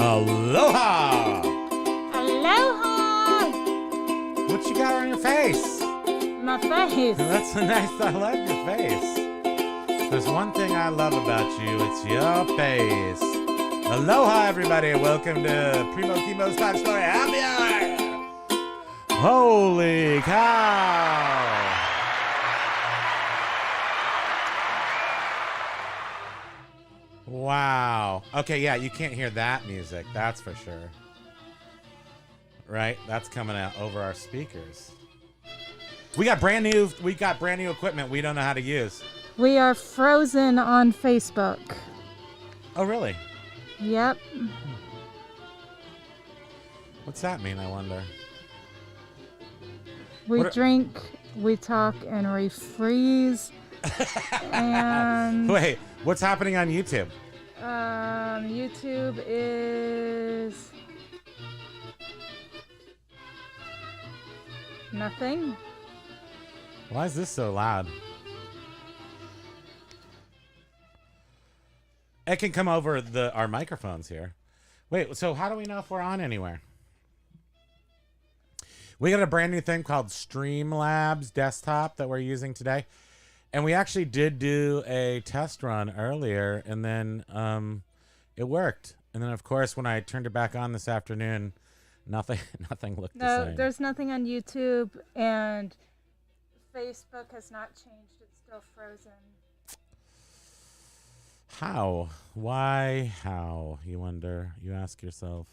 Aloha! Aloha! What you got on your face? My face. That's a nice, I love your face. There's one thing I love about you, it's your face. Aloha, everybody. Welcome to Primo Kimo's 5-Story Happy Hour. Holy cow. Wow. Okay, yeah, you can't hear that music, that's for sure. Right? That's coming out over our speakers. We got brand new equipment we don't know how to use. We are frozen on Facebook. Oh, really? Yep. What's that mean, I wonder? We drink, we talk, and we freeze. And wait, what's happening on YouTube? YouTube is nothing. Why is this so loud? It can come over our microphones here. Wait, so how do we know if we're on anywhere? We got a brand new thing called Streamlabs Desktop that we're using today. And we actually did do a test run earlier, and then it worked. And then, of course, when I turned it back on this afternoon, nothing looked the same. No, there's nothing on YouTube, and Facebook has not changed. It's still frozen. How? Why? How? You wonder. You ask yourself.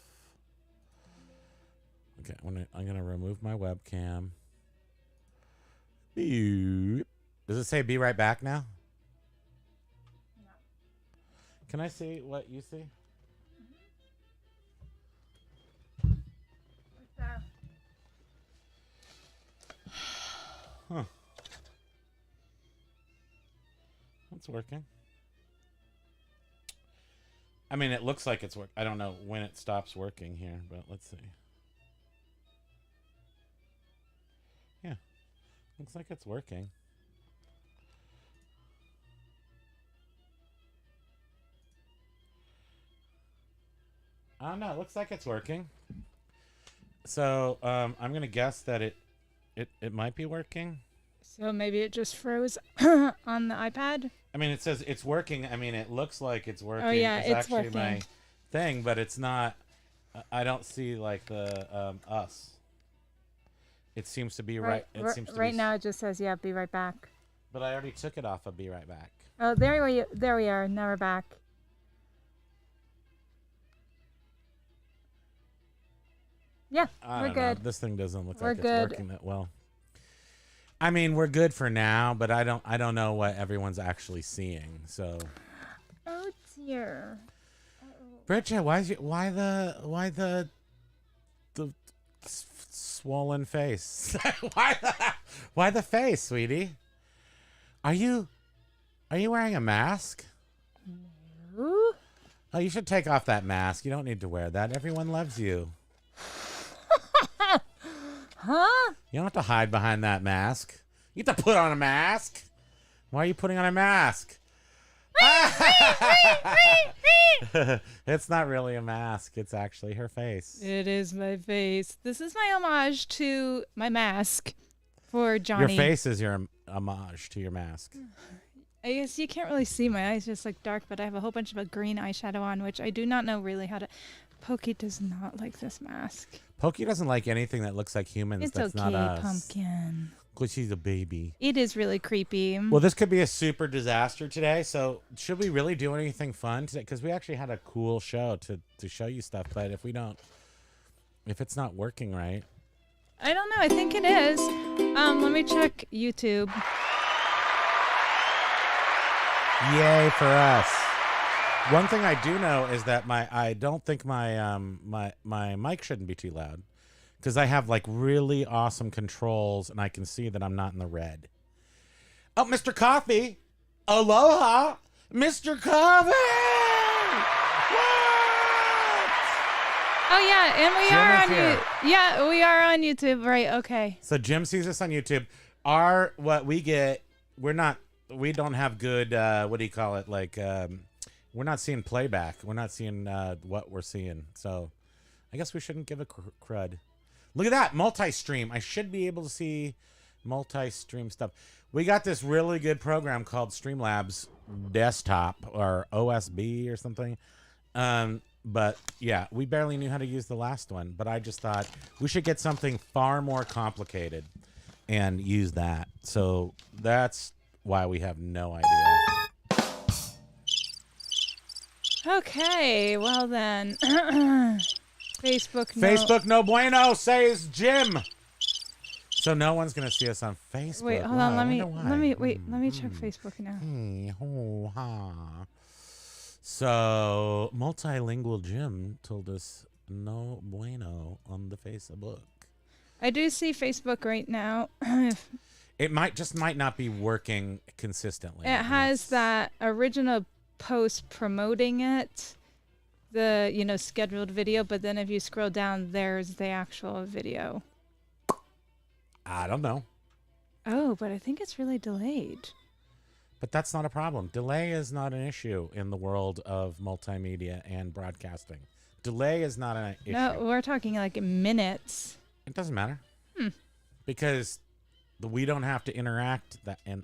Okay, I'm gonna remove my webcam. Beep. Does it say "be right back" now? No. Can I see what you see? Right there. Huh. That's working. I mean, it looks like it's working. I don't know when it stops working here, but let's see. Yeah. Looks like it's working. I don't know. It looks like it's working. So I'm gonna guess that it might be working. So maybe it just froze on the iPad. I mean, it says it's working. I mean, it looks like it's working. Oh yeah, it's actually working. My thing, but it's not. I don't see like the us. It seems to be right. It seems to right be now. It just says, "Yeah, be right back." But I already took it off of "Be Right Back." Oh, there we are. Now we're back. Yeah, we're good. Know. This thing doesn't look We're like good. it's working that well. I mean, we're good for now, but I don't know what everyone's actually seeing. So. Oh dear. Bridget, why the swollen face? why the face, sweetie? Are you wearing a mask? Ooh. Oh, you should take off that mask. You don't need to wear that. Everyone loves you. Huh? You don't have to hide behind that mask. You have to put on a mask. Why are you putting on a mask? It's not really a mask. It's actually her face. It is my face. This is my homage to my mask for Johnny. Your face is your homage to your mask. I guess you can't really see my eyes, just like dark, but I have a whole bunch of a green eyeshadow on, which I do not know really how to. Pokey does not like this mask. Pokey doesn't like anything that looks like humans. It's that's okay, not us. Pumpkin. Because she's a baby. It is really creepy. Well, this could be a super disaster today. So should we really do anything fun today? Because we actually had a cool show to show you stuff. But if it's not working right. I don't know. I think it is. Let me check YouTube. Yay for us. One thing I do know is that I don't think my mic shouldn't be too loud. Because I have like really awesome controls and I can see that I'm not in the red. Oh, Mr. Coffee. Aloha. Mr. Coffee. What? Oh yeah, and we Jim are is on here. Yeah, we are on YouTube. Right, okay. So Jim sees us on YouTube. What we get, we don't have good what do you call it? Like We're not seeing playback. We're not seeing what we're seeing. So I guess we shouldn't give a crud. Look at that. Multi-stream. I should be able to see multi-stream stuff. We got this really good program called Streamlabs Desktop or OSB or something. But yeah, we barely knew how to use the last one. But I just thought we should get something far more complicated and use that. So that's why we have no idea. Okay, well then. Facebook no bueno, says Jim. So no one's gonna see us on Facebook. Wait, hold on. Let me check Facebook now. So multilingual Jim told us no bueno on the Facebook. I do see Facebook right now. It might not be working consistently. It has that original post promoting it, the scheduled video, but then if you scroll down, there's the actual video. I don't know. Oh, but I think it's really delayed. But that's not a problem. Delay is not an issue in the world of multimedia and broadcasting. Delay is not an issue. No, we're talking like minutes. It doesn't matter. Because we don't have to interact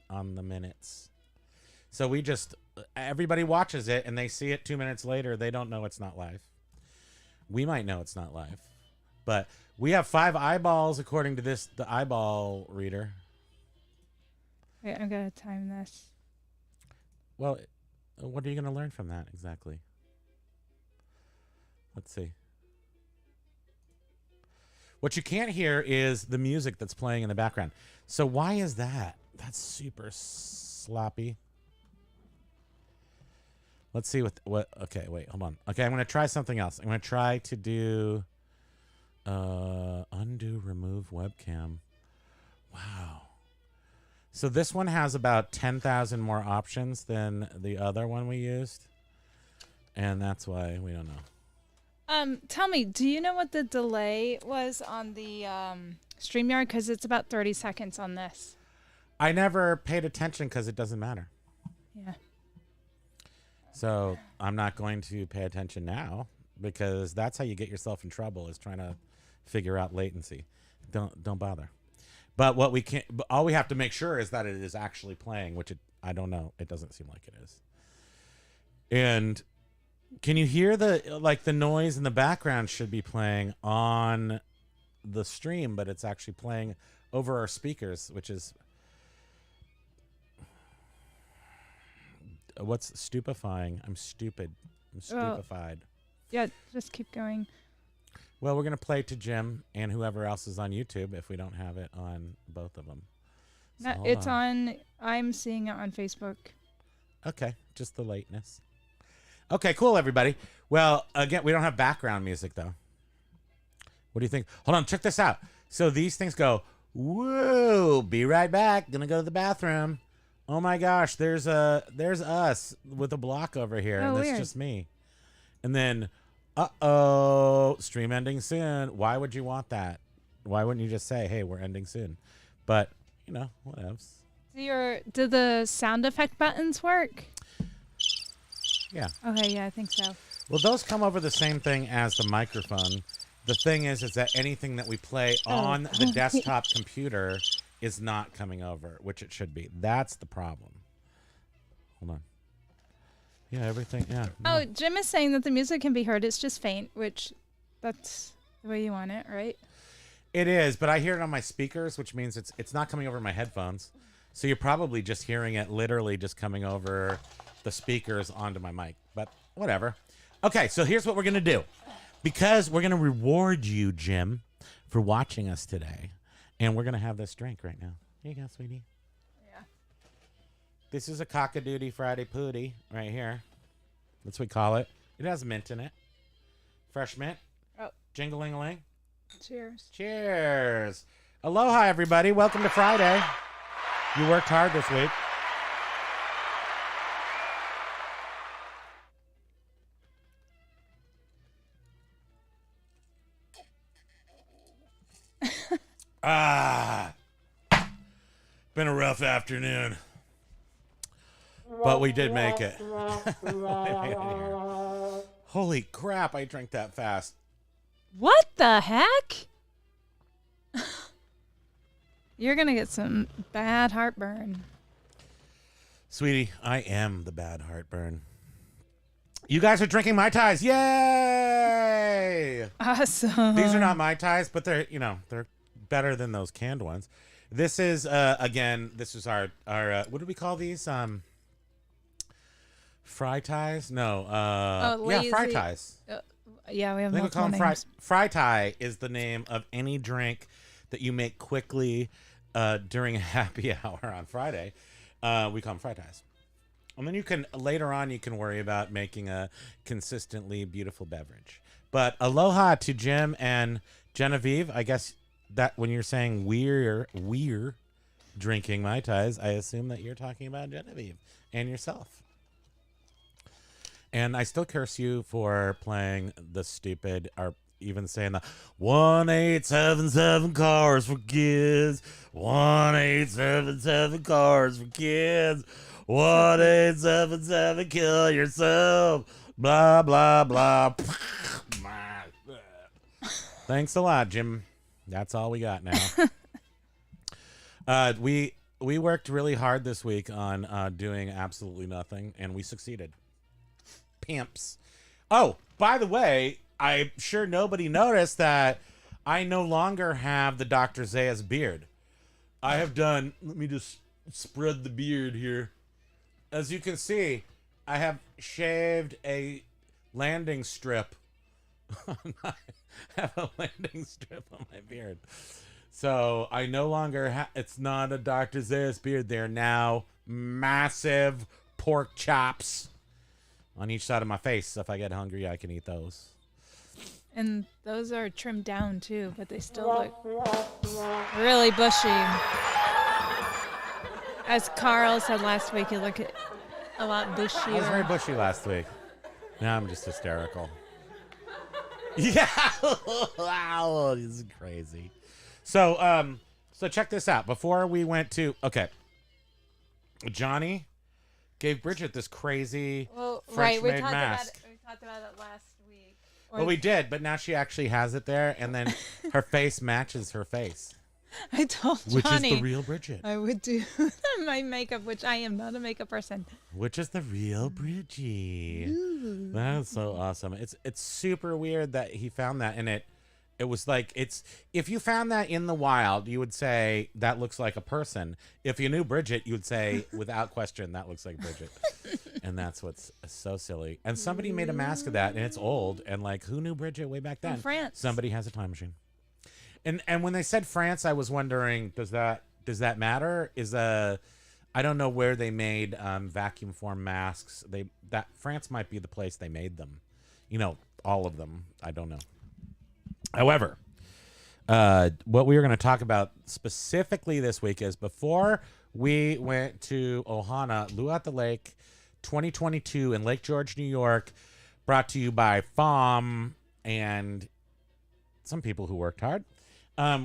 on the minutes. So everybody watches it and they see it 2 minutes later. They don't know it's not live. We might know it's not live. But we have 5 eyeballs according to the eyeball reader. Wait, I'm going to time this. Well, what are you going to learn from that exactly? Let's see. What you can't hear is the music that's playing in the background. So why is that? That's super sloppy. Let's see what okay, wait, hold on. Okay, I'm going to try something else. I'm going to try to do undo remove webcam. Wow. So this one has about 10,000 more options than the other one we used. And that's why we don't know. Tell me, do you know what the delay was on the StreamYard? Because it's about 30 seconds on this. I never paid attention because it doesn't matter. Yeah. So I'm not going to pay attention now because that's how you get yourself in trouble, is trying to figure out latency. Don't bother. But all we have to make sure is that it is actually playing, which I don't know. It doesn't seem like it is. And can you hear the noise in the background should be playing on the stream, but it's actually playing over our speakers, which is what's stupefying. I'm stupid. I'm stupefied. Yeah, just keep going. Well, we're going to play to Jim and whoever else is on YouTube if we don't have it on both of them. So No, it's on. I'm seeing it on Facebook. Okay, just the lateness. Okay, cool, everybody. Well, again, we don't have background music, though. What do you think? Hold on, check this out. So these things go, whoa, be right back. Gonna go to the bathroom. Oh my gosh, there's us with a block over here, and that's weird. just me. And then, uh-oh, stream ending soon. Why would you want that? Why wouldn't you just say, hey, we're ending soon? But, whatevs. Do the sound effect buttons work? Yeah. Okay, yeah, I think so. Well, those come over the same thing as the microphone. The thing is that anything that we play on the desktop computer is not coming over, which it should be. That's the problem. Hold on. Yeah, everything. Yeah. No. Oh, Jim is saying that the music can be heard. It's just faint, which that's the way you want it, right? It is, but I hear it on my speakers, which means it's not coming over my headphones. So you're probably just hearing it literally just coming over the speakers onto my mic, but whatever. Okay, so here's what we're going to do. Because we're going to reward you, Jim, for watching us today, and we're going to have this drink right now. Here you go, sweetie. Yeah. This is a Cock-a-Doodle Friday Pooty right here. That's what we call it. It has mint in it. Fresh mint. Oh. Jingling-a-ling. Cheers. Cheers. Aloha, everybody. Welcome to Friday. You worked hard this week. Been a rough afternoon. But we did make it. Holy crap, I drank that fast. What the heck? You're gonna get some bad heartburn. Sweetie, I am the bad heartburn. You guys are drinking Mai Tais. Yay! Awesome. These are not Mai Tais, but they're, they're better than those canned ones. This is, again, this is our what do we call these? Fry ties? No. Yeah, fry ties. Yeah, we have I think we call multiple them names. fry tie is the name of any drink that you make quickly during a happy hour on Friday. We call them fry ties. And then you can, later on, you can worry about making a consistently beautiful beverage. But aloha to Jim and Genevieve. I guess that when you're saying we're drinking Mai Tais, I assume that you're talking about Genevieve and yourself. And I still curse you for playing the stupid, or even saying the 1877 cars for kids. 1877 cars for kids. 1877 kill yourself. Blah, blah, blah. Thanks a lot, Jim. That's all we got now. We worked really hard this week on doing absolutely nothing, and we succeeded. Pimps. Oh, by the way, I'm sure nobody noticed that I no longer have the Dr. Zayas beard. I have done, let me just spread the beard here. As you can see, I have shaved a landing strip. I have a landing strip on my beard. So I no longer it's not a Dr. Zayas beard. They're now massive pork chops on each side of my face. So if I get hungry, I can eat those. And those are trimmed down too, but they still look really bushy. As Carl said last week, you look a lot bushier. I was very bushy last week. Now I'm just hysterical. Yeah. Wow, this is crazy. So check this out. Before we went to, Johnny gave Bridget this crazy French-made mask. We talked about it last week. Well, we did, but now she actually has it there, and then her face matches her face. I told Johnny. Which is the real Bridget. I would do my makeup, which I am not a makeup person. Which is the real Bridgie. That's so awesome. It's super weird that he found that, and it was like, if you found that in the wild, you would say that looks like a person. If you knew Bridget, you would say without question that looks like Bridget. And that's what's so silly. And somebody made a mask of that, and it's old, and like, who knew Bridget way back then? In France. Somebody has a time machine. And when they said France, I was wondering, does that matter? I don't know where they made vacuum form masks. That France might be the place they made them. All of them. I don't know. However, what we were going to talk about specifically this week is before we went to Ohana, Luau at the Lake 2022 in Lake George, New York, brought to you by FOM and some people who worked hard.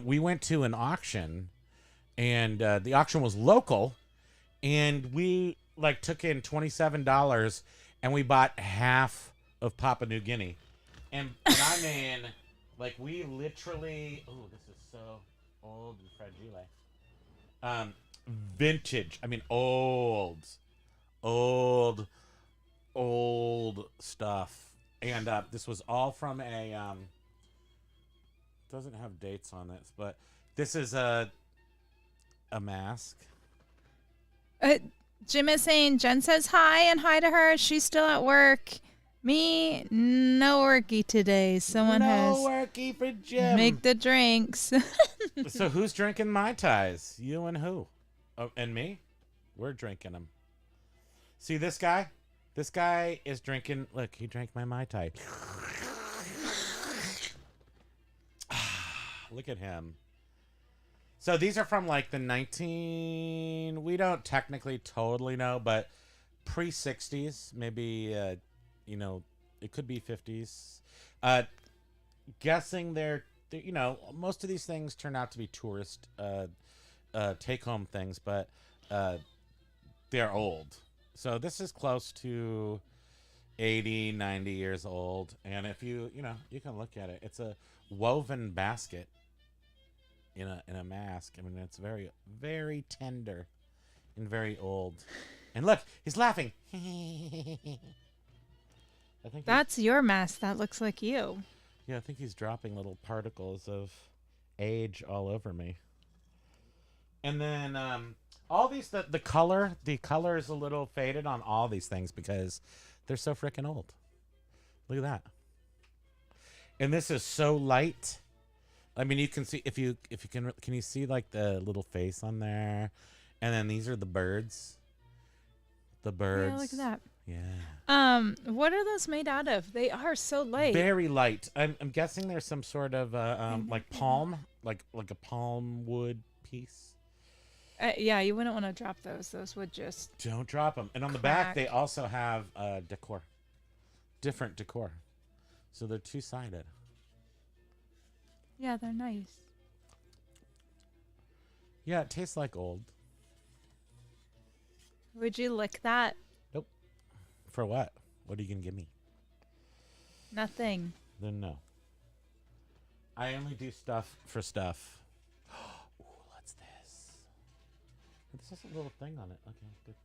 We went to an auction, and the auction was local, and we took in $27, and we bought half of Papua New Guinea. And I mean, we literally, this is so old and fragile. Vintage. I mean, old stuff. And this was all from a doesn't have dates on this, but this is a mask. Jim is saying Jen says hi and hi to her. She's still at work. Me, no worky today. Someone has worky for Jim. Make the drinks. So who's drinking Mai Tais? You and who? Oh, and me? We're drinking them. See this guy? This guy is drinking. Look, he drank my Mai Tai. Look at him. So these are from the we don't technically totally know, but pre-60s, maybe, it could be 50s. Guessing they're, most of these things turn out to be tourist take-home things, but they're old. So this is close to 80, 90 years old. And if you can look at it. It's a woven basket in a mask. I mean, it's very, very tender and very old. And look, he's laughing. I think That's your mask. That looks like you. I think he's dropping little particles of age all over me. And then all these the color is a little faded on all these things because they're so freaking old. Look at that. And this is so light. I mean, you can see if you can you see like the little face on there, and then these are the birds. The birds. Yeah, look at that. Yeah. What are those made out of? They are so light. Very light. I'm guessing there's some sort of like palm, like a palm wood piece. Yeah, you wouldn't want to drop those. Those would just Don't drop them. And on the crack. back, they also have decor, different decor, so they're two-sided. Yeah, they're nice. Yeah, it tastes like old. Would you lick that? Nope. For what? What are you gonna give me? Nothing. Then no. I only do stuff for stuff. Ooh, what's this? This has a little thing on it. Okay, good.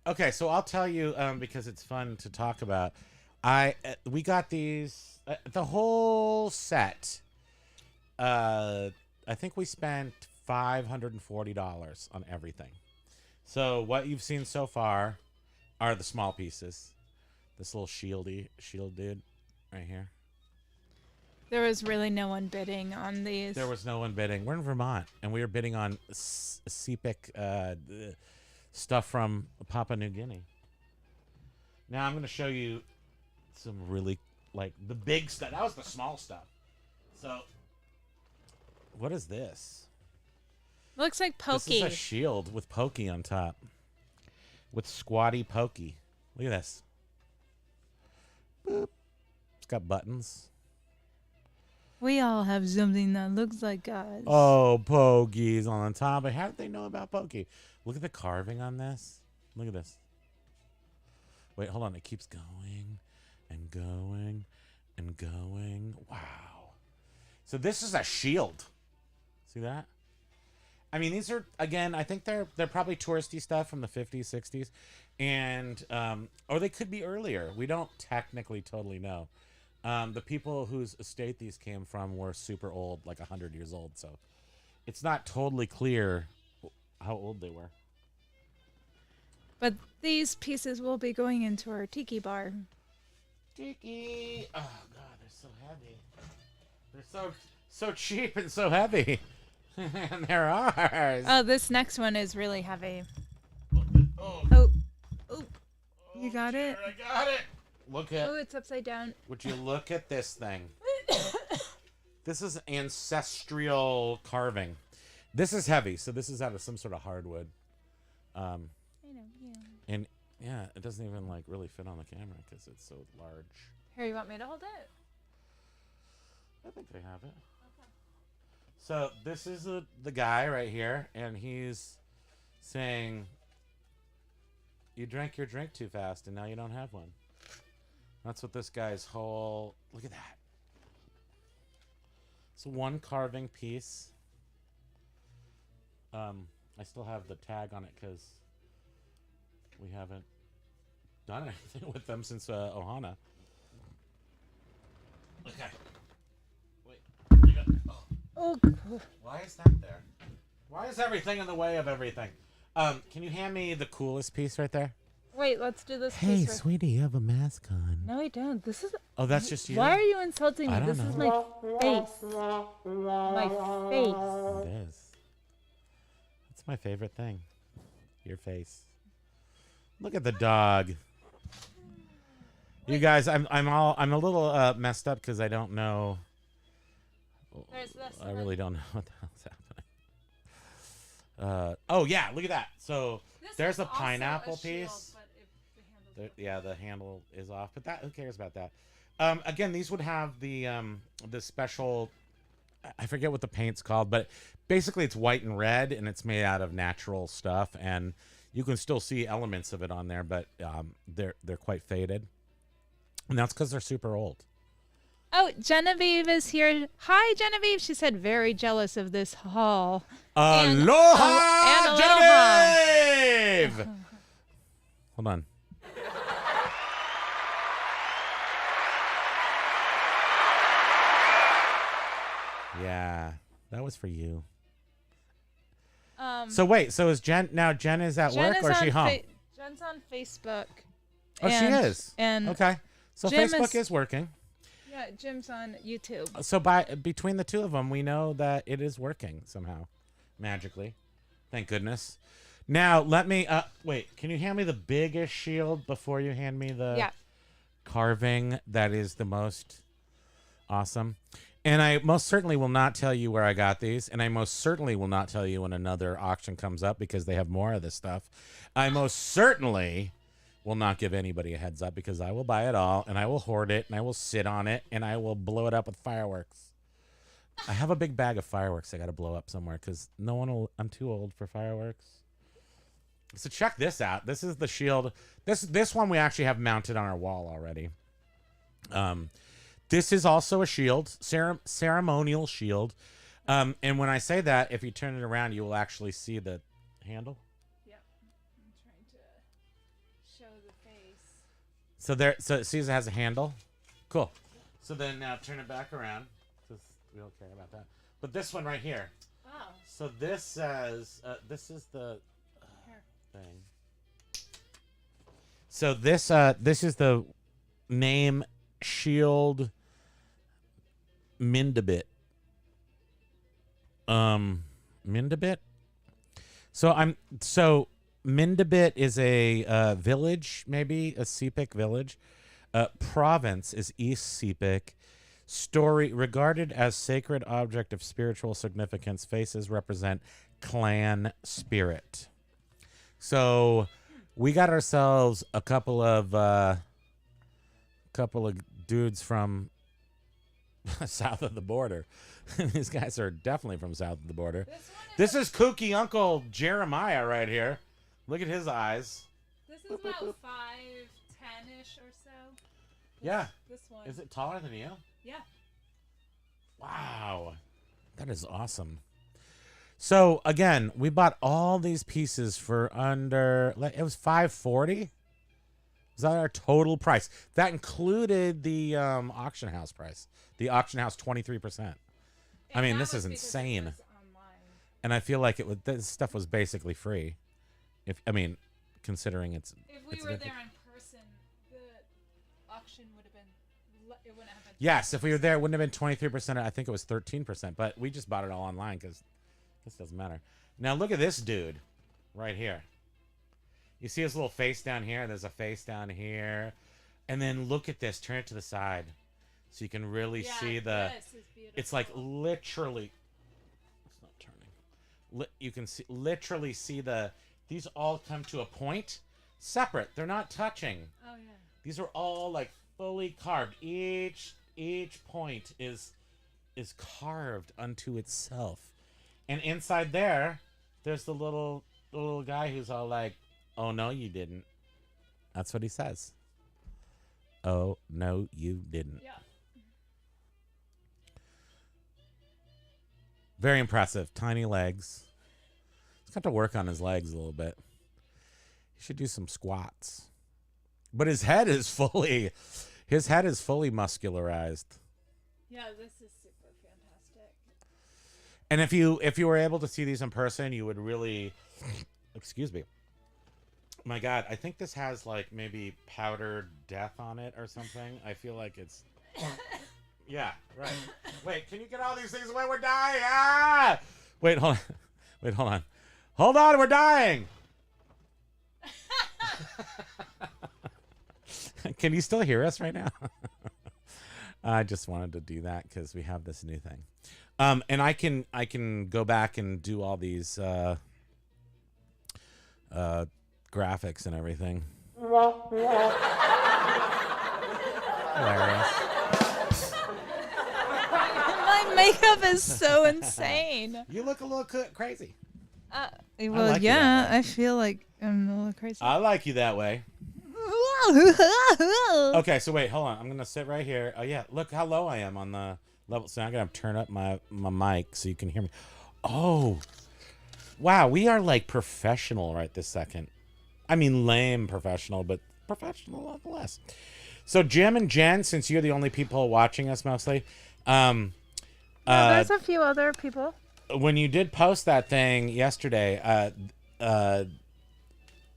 Okay, so I'll tell you because it's fun to talk about. We got these the whole set. I think we spent $540 on everything. So what you've seen so far are the small pieces. This little shield dude right here. There was really no one bidding on these. There was no one bidding. We're in Vermont, and we were bidding on CPIC stuff from Papua New Guinea. Now I'm going to show you some really, like, the big stuff. That was the small stuff. So, what is this? Looks like Pokey. This is a shield with Pokey on top. With squatty Pokey. Look at this. Boop. It's got buttons. We all have something that looks like us. Oh, Pokey's on top. But how did they know about Pokey? Look at the carving on this. Look at this. Wait, hold on. It keeps going and going and going. Wow. So this is a shield. See that? I mean, these are, again, I think they're probably touristy stuff from the 50s, 60s. And, or they could be earlier. We don't technically totally know. The people whose estate these came from were super old, like 100 years old. So it's not totally clear how old they were. But these pieces will be going into our tiki bar. Tiki! Oh, God, they're so heavy. They're so cheap and so heavy. And they're ours. Oh, this next one is really heavy. Oh, Oh, you got it? I got it. Look at. Oh, it's upside down. Would you look at this thing? This is ancestral carving. This is heavy, so this is out of some sort of hardwood. I know, yeah. And yeah, it doesn't even like really fit on the camera because it's so large. Here, you want me to hold it? I think they have it. Okay. So this is the guy right here, and he's saying, "You drank your drink too fast, and now you don't have one." That's what this guy's whole... Look at that. It's one carving piece. I still have the tag on it because we haven't done anything with them since Ohana. Okay. Wait. You got... Oh. Why is that there? Why is everything in the way of everything? Can you hand me the coolest piece right there? Wait, let's do this Hey, piece. sweetie, you have a mask on. No, I don't. This is... Oh, that's just you? Why are you insulting me? I don't This know. is my face. My face. It is. That's my favorite thing. Your face. Look at the dog. You guys, I'm a little messed up because I don't know. There's this I really don't know what the hell's happening. Oh yeah, look at that. So there's a pineapple piece. Yeah, the handle is off, but who cares about that? Again, these would have the special I forget what the paint's called, but basically it's white and red, and it's made out of natural stuff, and you can still see elements of it on there, but they're quite faded, and that's because they're super old. Oh, Genevieve is here. Hi, Genevieve. She said very jealous of this haul. Aloha, and aloha. Genevieve! Hold on. Yeah, that was for you. So wait, so is Jen now? Jen is at work or is she home? Jen's on Facebook. Oh, she is. And okay, so Jim Facebook is working. Yeah, Jim's on YouTube. So between the two of them, we know that it is working somehow, magically. Thank goodness. Now let me wait. Can you hand me the biggest shield before you hand me the carving that is the most awesome? And I most certainly will not tell you where I got these, and I most certainly will not tell you when another auction comes up because they have more of this stuff. I most certainly will not give anybody a heads up because I will buy it all, and I will hoard it, and I will sit on it, and I will blow it up with fireworks. I have a big bag of fireworks I got to blow up somewhere because no one will. I'm too old for fireworks. So check this out. This is the shield. This one we actually have mounted on our wall already. This is also a shield, ceremonial shield. And when I say that, if you turn it around, you will actually see the handle. Yep. I'm trying to show the face. So see, it has a handle. Cool. So then now turn it back around. Because we don't care about that. But this one right here. Wow. So this says, this is the thing. So this is the name shield Mindabit. Mindabit. So Mindabit is a village, maybe a Sepik village. Province is East Sepik. Story regarded as sacred object of spiritual significance. Faces represent clan spirit. So we got ourselves a couple of dudes from south of the border. These guys are definitely from south of the border. This is kooky Uncle Jeremiah right here. Look at his eyes. This is about 5'10" or so. Yeah. This one. Is it taller than you? Yeah. Wow. That is awesome. So again, we bought all these pieces for under, it was $540. Is that our total price? That included the auction house price. The auction house 23%. I mean, this is insane. And I feel like this stuff was basically free. Considering it's. If we were there in person, the auction would have been. It wouldn't have been. Yes, if we were there, it wouldn't have been 23%. I think it was 13%. But we just bought it all online because this doesn't matter. Now look at this dude, right here. You see his little face down here? There's a face down here. And then look at this. Turn it to the side. So you can really see the... It's like literally... It's not turning. You can literally see the... These all come to a point. Separate. They're not touching. Oh, yeah. These are all like fully carved. Each point is carved unto itself. And inside there's the little guy who's all like, "Oh, no, you didn't." That's what he says. "Oh, no, you didn't." Yeah. Very impressive. Tiny legs. He's got to work on his legs a little bit. He should do some squats. But his head is fully muscularized. Yeah, this is super fantastic. And if you were able to see these in person, you would really, excuse me. My God, I think this has like maybe powdered death on it or something. I feel like it's, yeah, right. Wait, can you get all these things away? We're dying. Ah! Wait, hold on. Hold on, we're dying. Can you still hear us right now? I just wanted to do that because we have this new thing. And I can go back and do all these graphics and everything. Hilarious. My makeup is so insane. You look a little crazy. Well, like you yeah, that way. I feel like I'm a little crazy. I like you that way. Okay, so wait, hold on. I'm gonna sit right here. Oh yeah, look how low I am on the level. So I'm gonna turn up my mic so you can hear me. Oh, wow, we are like professional right this second. I mean, lame professional, but professional nonetheless. So Jim and Jen, since you're the only people watching us mostly, There's a few other people. when you did post that thing yesterday,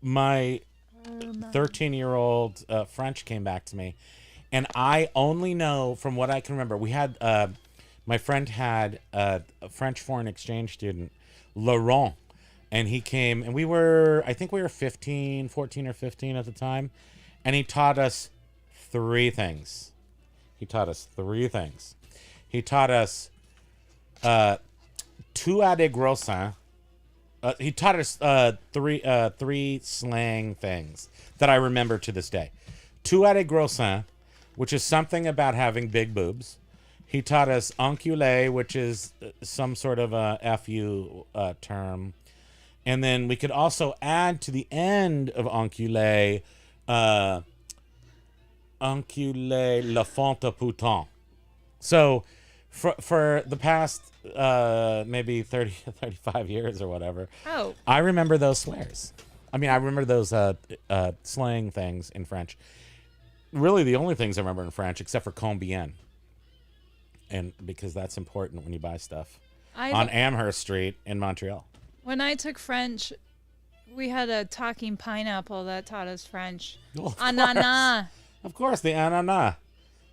my 13-year-old French came back to me, and I only know from what I can remember. We had my friend had a French foreign exchange student, Laurent, and he came, and I think we were 14 or 15 at the time, and he taught us three things. He taught us two à de grossin. He taught us three slang things that I remember to this day. Two à de grossin, which is something about having big boobs. He taught us enculé, which is some sort of a FU term. And then we could also add to the end of enculé, enculé la fente pouton. So for the past maybe 35 years or whatever, I remember those swears. I mean, I remember those slang things in French. Really the only things I remember in French, except for combien. And because that's important when you buy stuff on Amherst Street in Montreal. When I took French, we had a talking pineapple that taught us French. Oh, Ananas. Of course, the ananas.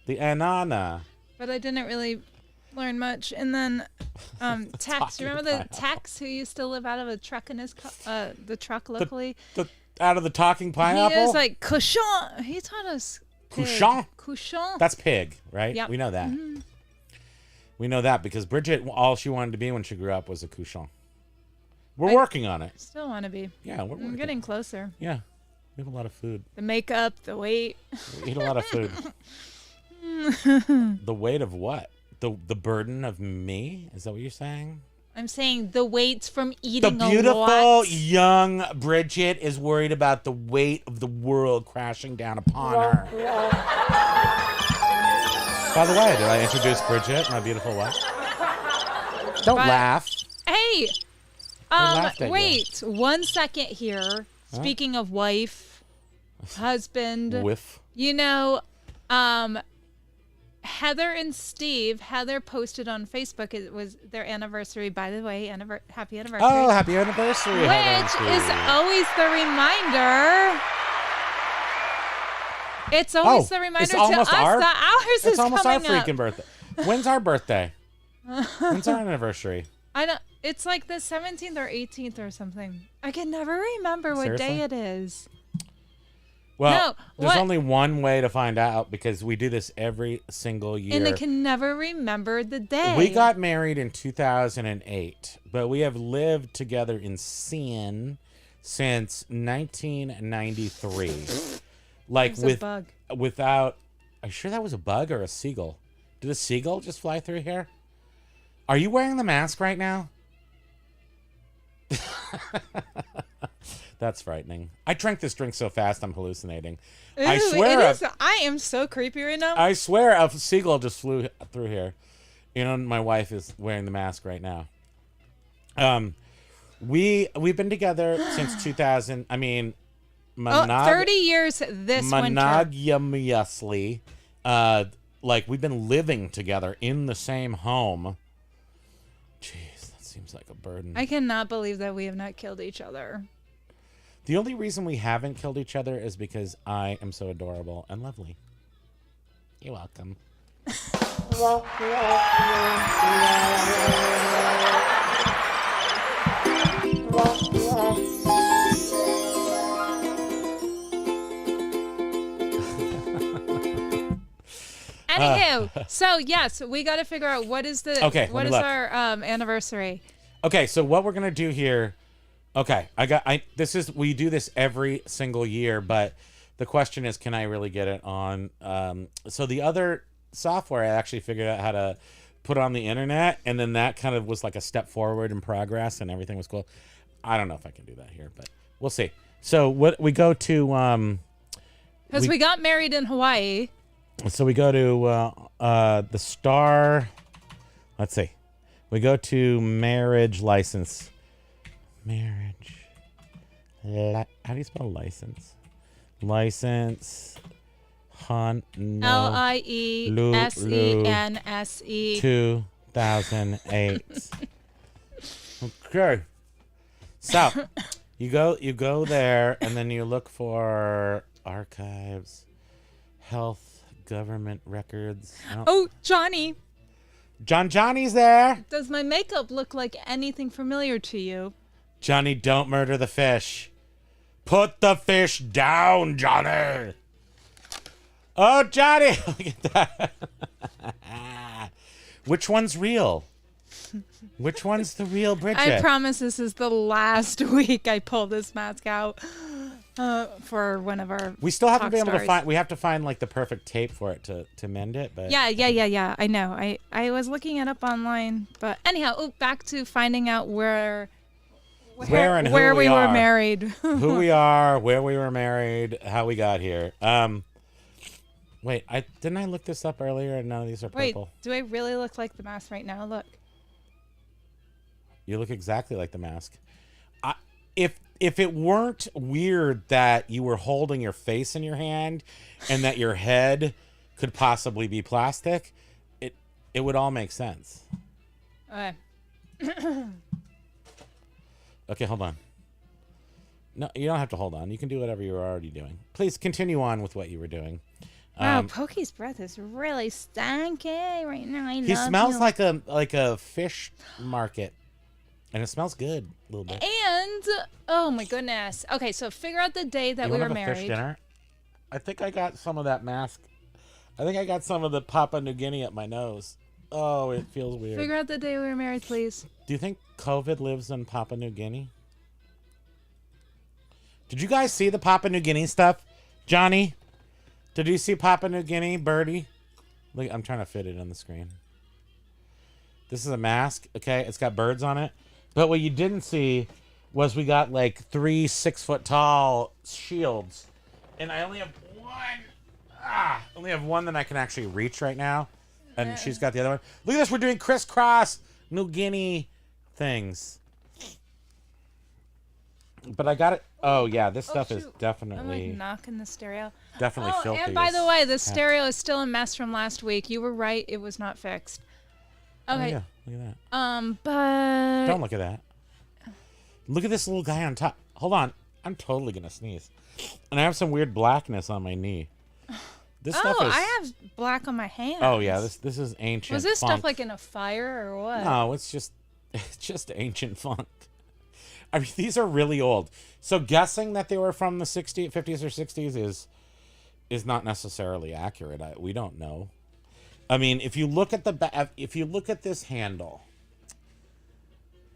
The anana. But I didn't really learn much. And then Tex, remember the Tex who used to live out of a truck in his the truck locally? Out of the talking pineapple? He was like, cochon. He taught us pig. Couchon? Couchon. That's pig, right? Yep. We know that. Mm-hmm. We know that because Bridget, all she wanted to be when she grew up was a couchon. We're working on it. Still want to be. Yeah, we're I'm getting closer. Yeah. We have a lot of food. The makeup, the weight. We eat a lot of food. The weight of what? The burden of me? Is that what you're saying? I'm saying the weight from eating the a beautiful lot. young Bridget is worried about the weight of the world crashing down upon her. By the way, did I introduce Bridget, my beautiful wife? Don't laugh. Hey, laughed at wait 1 second here. Speaking of wife, husband, you know, Heather and Steve. Heather posted on Facebook. It was their anniversary, by the way. Happy anniversary! Oh, happy anniversary! Which is always the reminder. It's always the reminder to us that ours is coming up. It's almost our freaking birthday. When's our birthday? When's our anniversary? I don't. It's like the 17th or 18th or something. I can never remember what day it is. Well, there's only one way to find out because we do this every single year. And I can never remember the day. We got married in 2008, but we have lived together in sin since 1993. Like a bug. Without, are you sure that was a bug or a seagull? Did a seagull just fly through here? Are you wearing the mask right now? That's frightening. I drank this drink so fast I'm hallucinating. Ooh, I swear. I am so creepy right now. I swear a seagull just flew through here. You know, my wife is wearing the mask right now. We've been together since 2000. I mean, 30 years this winter. Monogamously. Like we've been living together in the same home. Jeez, that seems like a burden. I cannot believe that we have not killed each other. The only reason we haven't killed each other is because I am so adorable and lovely. You're welcome. Anywho, so yes, we got to figure out what is our anniversary. Okay, so what we're gonna do here. Okay, we do this every single year, but the question is, can I really get it on? So the other software, I actually figured out how to put on the internet, and then that kind of was like a step forward in progress, and everything was cool. I don't know if I can do that here, but we'll see. So what we go to because we got married in Hawaii. So we go to the Star. Let's see. We go to marriage license. Marriage. How do you spell license? License. No. LIESENSE. 2008. Okay. So you go there, and then you look for archives, health, government records. Oh, Johnny's there. Does my makeup look like anything familiar to you? Johnny, don't murder the fish. Put the fish down, Johnny. Oh, Johnny. Look at that. Which one's real? Which one's the real Bridget? I promise this is the last week I pull this mask out for one of our. We still haven't been able stars. to find. We have to find like the perfect tape for it to mend it. But Yeah. I know. I was looking it up online, but anyhow, back to finding out where and who we are. were married. Who we are, where we were married, how we got here. Wait, didn't I look this up earlier? And none of these are purple. Wait, do I really look like the mask right now? Look. You look exactly like the mask. If it weren't weird that you were holding your face in your hand and that your head could possibly be plastic, it would all make sense. Okay. Okay, hold on. No, you don't have to hold on. You can do whatever you were already doing. Please continue on with what you were doing. Wow, Pokey's breath is really stanky right now. He smells like a fish market. And it smells good a little bit. And oh my goodness. Okay, so figure out the day that we were married. Fish dinner? I think I got some of that mask. I think I got some of the Papua New Guinea up my nose. Oh, it feels weird. Figure out the day we were married, please. Do you think COVID lives in Papua New Guinea? Did you guys see the Papua New Guinea stuff? Johnny? Did you see Papua New Guinea, Birdie? Look, I'm trying to fit it on the screen. This is a mask, okay? It's got birds on it. But what you didn't see was we got like 3 6-foot-tall shields. And I only have one that I can actually reach right now. And she's got the other one. Look at this. We're doing crisscross New Guinea things. But I got it. Oh, yeah. This stuff is definitely... I'm like knocking the stereo. Definitely filthy. And by the way, the stereo is still a mess from last week. You were right. It was not fixed. Okay. Oh, yeah. Look at that. But... Don't look at that. Look at this little guy on top. Hold on. I'm totally going to sneeze. And I have some weird blackness on my knee. This stuff is... I have black on my hands. Oh, yeah. This is ancient Was this funk. stuff like in a fire or what? No, it's just ancient funk. I mean, these are really old. So guessing that they were from the 50s or 60s is not necessarily accurate. We don't know. I mean, if you look at this handle,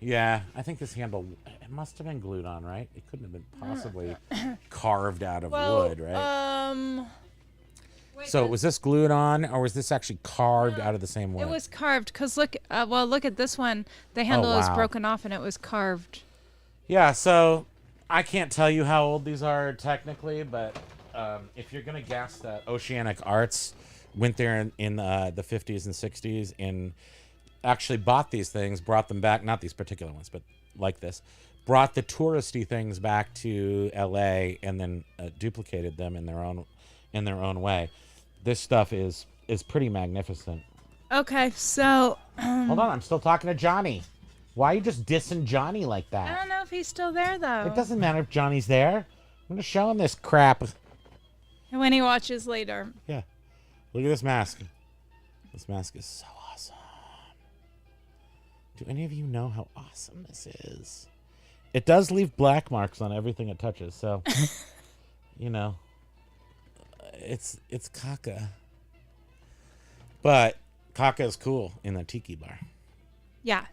yeah, I think this handle, it must have been glued on, right? It couldn't have been possibly carved out of wood, right? So was this glued on, or was this actually carved out of the same wood? It was carved, because look at this one. The handle is broken off, and it was carved. Yeah, so I can't tell you how old these are technically, but if you're going to guess that Oceanic Arts went there in the 50s and 60s and actually bought these things, brought them back, not these particular ones, but like this, brought the touristy things back to LA and then duplicated them in their own way. This stuff is pretty magnificent. Okay, so hold on, I'm still talking to Johnny. Why are you just dissing Johnny like that? I don't know if he's still there though. It doesn't matter if Johnny's there. I'm gonna show him this crap. When he watches later. Yeah. Look at this mask. This mask is so awesome. Do any of you know how awesome this is? It does leave black marks on everything it touches, so you know. It's caca. But caca is cool in the tiki bar. Yeah.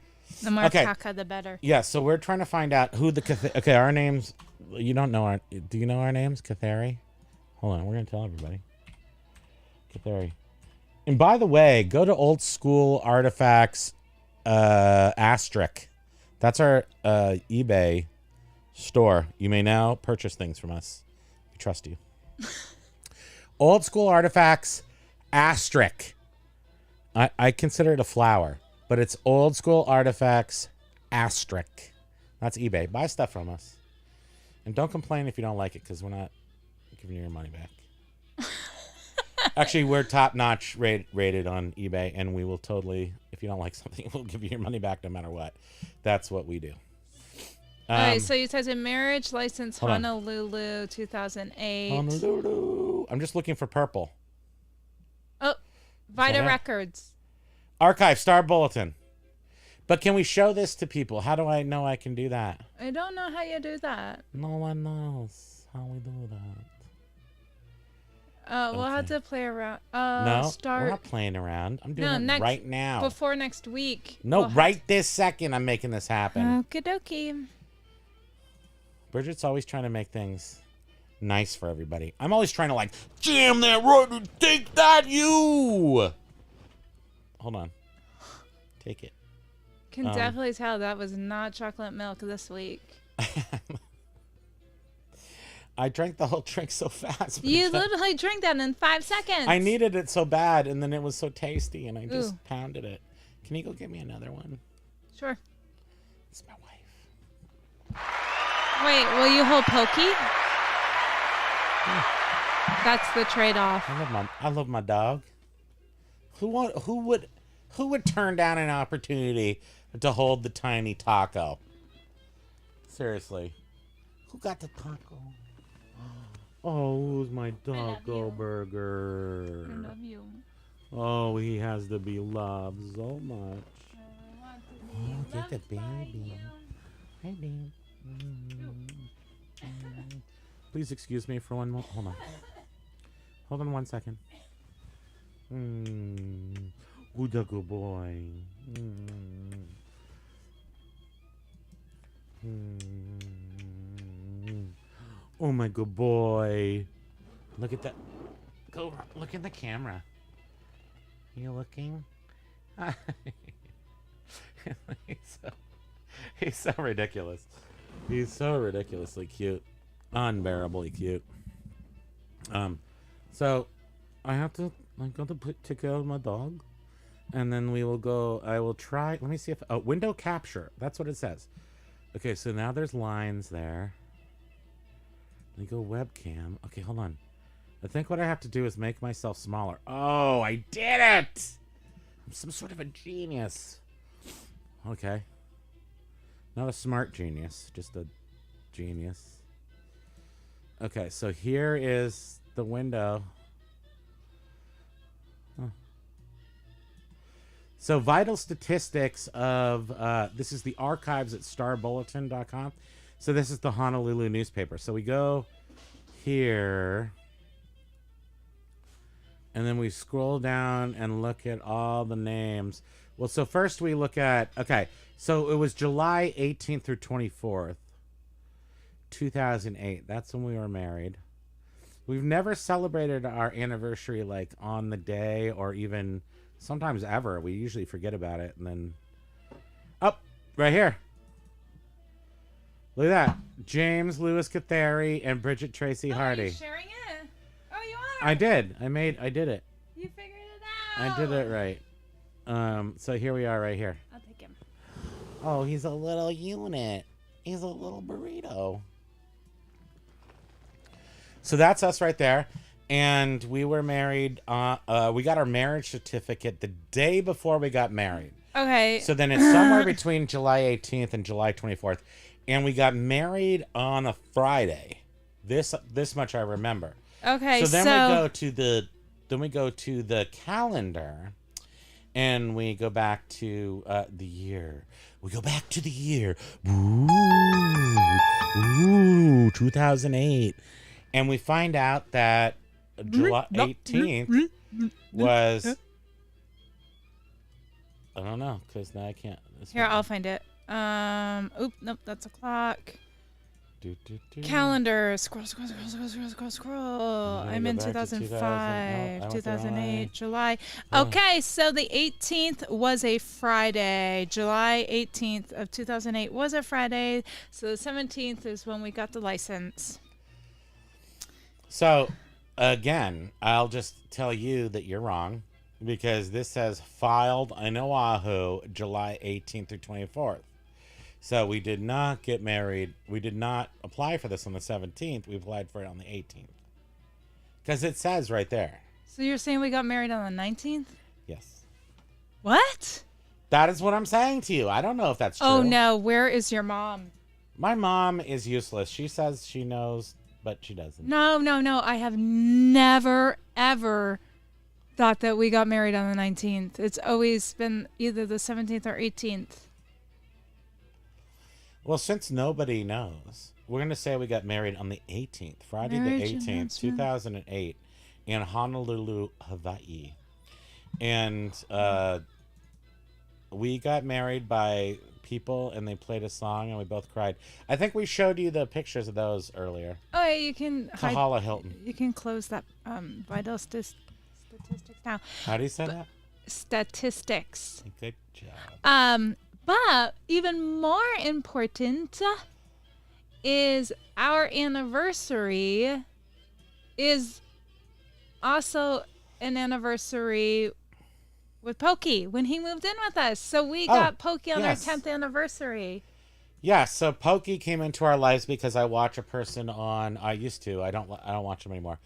The more caca, the better. Yeah, so we're trying to find out who the... Okay, our names... You don't know our... Do you know our names? Cathari? Hold on, we're going to tell everybody. Cathari. And by the way, go to Old School Artifacts Asterisk. That's our eBay store. You may now purchase things from us. We trust you. Old School Artifacts Asterisk. I consider it a flower, but it's Old School Artifacts Asterisk. That's eBay. Buy stuff from us. And don't complain if you don't like it, because we're not giving you your money back. Actually, we're top-notch rated on eBay, and we will totally, if you don't like something, we'll give you your money back no matter what. That's what we do. All right, so you said a marriage license, Honolulu, 2008. Honolulu. I'm just looking for purple. Oh, Vita Records. Archive, Star Bulletin. But can we show this to people? How do I know I can do that? I don't know how you do that. No one knows how we do that. We'll have to play around. No, we're not playing around. I'm doing it right now. Before next week. No, right this second I'm making this happen. Okie dokie. Bridget's always trying to make things nice for everybody. I'm always trying to like, jam that right, take that, you! Hold on. Take it. Can definitely tell that was not chocolate milk this week. I drank the whole drink so fast. You literally drank that in 5 seconds. I needed it so bad, and then it was so tasty, and I just pounded it. Can you go get me another one? Sure. It's my wife. Wait, will you hold Pokey? That's the trade-off. I love my dog. Who would turn down an opportunity to hold the tiny taco? Seriously. Who got the taco? Oh, who's my taco burger? I love you. Oh, he has to be loved so much. Oh, get the baby. Hi, baby. Please excuse me for one more. Hold on. Hold on 1 second. Good taco boy. Oh my good boy. Look at that. Go look in the camera. You looking? he's so ridiculous. He's so ridiculously cute. Unbearably cute. So I have to take care of my dog. And then we will go, I will try, let me see if, window capture. That's what it says. Okay, so now there's lines there. Let me go webcam. Okay, hold on. I think what I have to do is make myself smaller. Oh, I did it! I'm some sort of a genius. Okay. Not a smart genius, just a genius. Okay, so here is the window. Huh. So vital statistics of, this is the archives at starbulletin.com. So this is the Honolulu newspaper. So we go here, and then we scroll down and look at all the names. Well, so first we look at, okay, so it was July 18th through 24th, 2008. That's when we were married. We've never celebrated our anniversary like on the day or even sometimes ever. We usually forget about it and then, oh, right here. Look at that. James Lewis Catheri and Bridget Tracy Hardy. Are you sharing it? Oh, you are? I did. I did it. You figured it out. I did it right. So here we are right here. I'll take him. Oh, he's a little unit. He's a little burrito. So that's us right there. And we were married. We got our marriage certificate the day before we got married. Okay. So then it's somewhere between July 18th and July 24th. And we got married on a Friday. This much I remember. Okay, so then we go to the calendar, and we go back to the year. We go back to the year. Ooh, 2008, and we find out that July 18th was. I don't know, because now I can't. Here, I'll find it. Nope, that's a clock. Calendar. Scroll. I'm in go back to 2005, 2000. Oh, I went the wrong 2008, way. July. Oh. Okay, so the 18th was a Friday. July 18th of 2008 was a Friday. So the 17th is when we got the license. So, again, I'll just tell you that you're wrong because this says filed in Oahu July 18th through 24th. So we did not get married. We did not apply for this on the 17th. We applied for it on the 18th. Because it says right there. So you're saying we got married on the 19th? Yes. What? That is what I'm saying to you. I don't know if that's true. Oh no, where is your mom? My mom is useless. She says she knows, but she doesn't. No. I have never, ever thought that we got married on the 19th. It's always been either the 17th or 18th. Well, since nobody knows, we're going to say we got married on the 18th, Friday Marriage the 18th, announcement. 2008, in Honolulu, Hawaii. And we got married by people, and they played a song, and we both cried. I think we showed you the pictures of those earlier. Oh, yeah, you can Kahala Hilton. You can close that vital statistics now. How do you say that? Statistics. Good job. But even more important is our anniversary is also an anniversary with Pokey when he moved in with us. So we got Pokey on yes. our 10th anniversary. Yeah, so Pokey came into our lives because I watch a person on. I used to. I don't watch him anymore.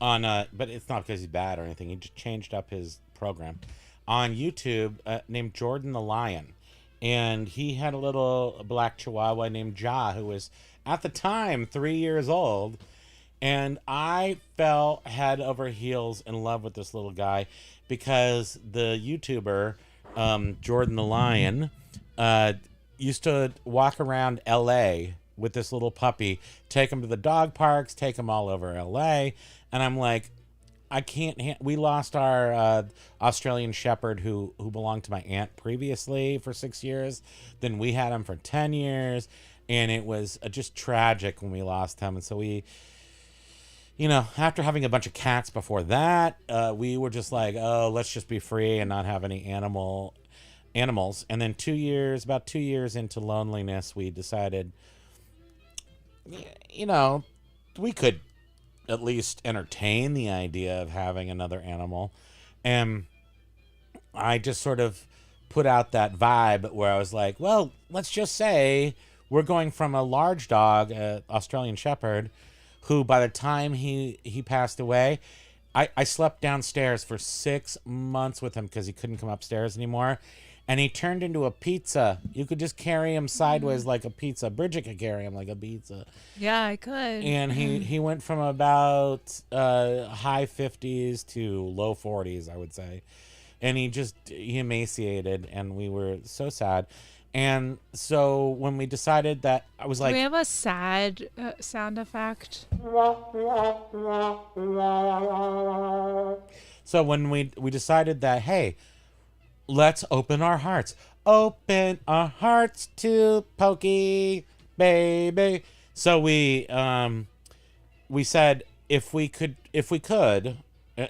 On but it's not because he's bad or anything. He just changed up his program on YouTube named Jordan the Lion, and he had a little black Chihuahua named Ja, who was at the time 3 years old, and I fell head over heels in love with this little guy because the YouTuber Jordan the Lion used to walk around LA with this little puppy, take him to the dog parks, take him all over LA. And I'm like, I can't. We lost our Australian Shepherd who belonged to my aunt previously for 6 years. Then we had him for 10 years. And it was just tragic when we lost him. And so we, after having a bunch of cats before that, we were just like, oh, let's just be free and not have any animals. And then about 2 years into loneliness, we decided, we could at least entertain the idea of having another animal. And I just sort of put out that vibe where I was like, well, let's just say we're going from a large dog, Australian Shepherd, who by the time he passed away, I slept downstairs for 6 months with him because he couldn't come upstairs anymore. And he turned into a pizza. You could just carry him sideways like a pizza. Bridget could carry him like a pizza. Yeah, I could. And he went from about high 50s to low 40s, I would say. And he emaciated, and we were so sad. And so when we decided that, I was like... Do we have a sad sound effect? So when we decided that, hey, let's open our hearts. Open our hearts to Pokey, baby. So we said if we could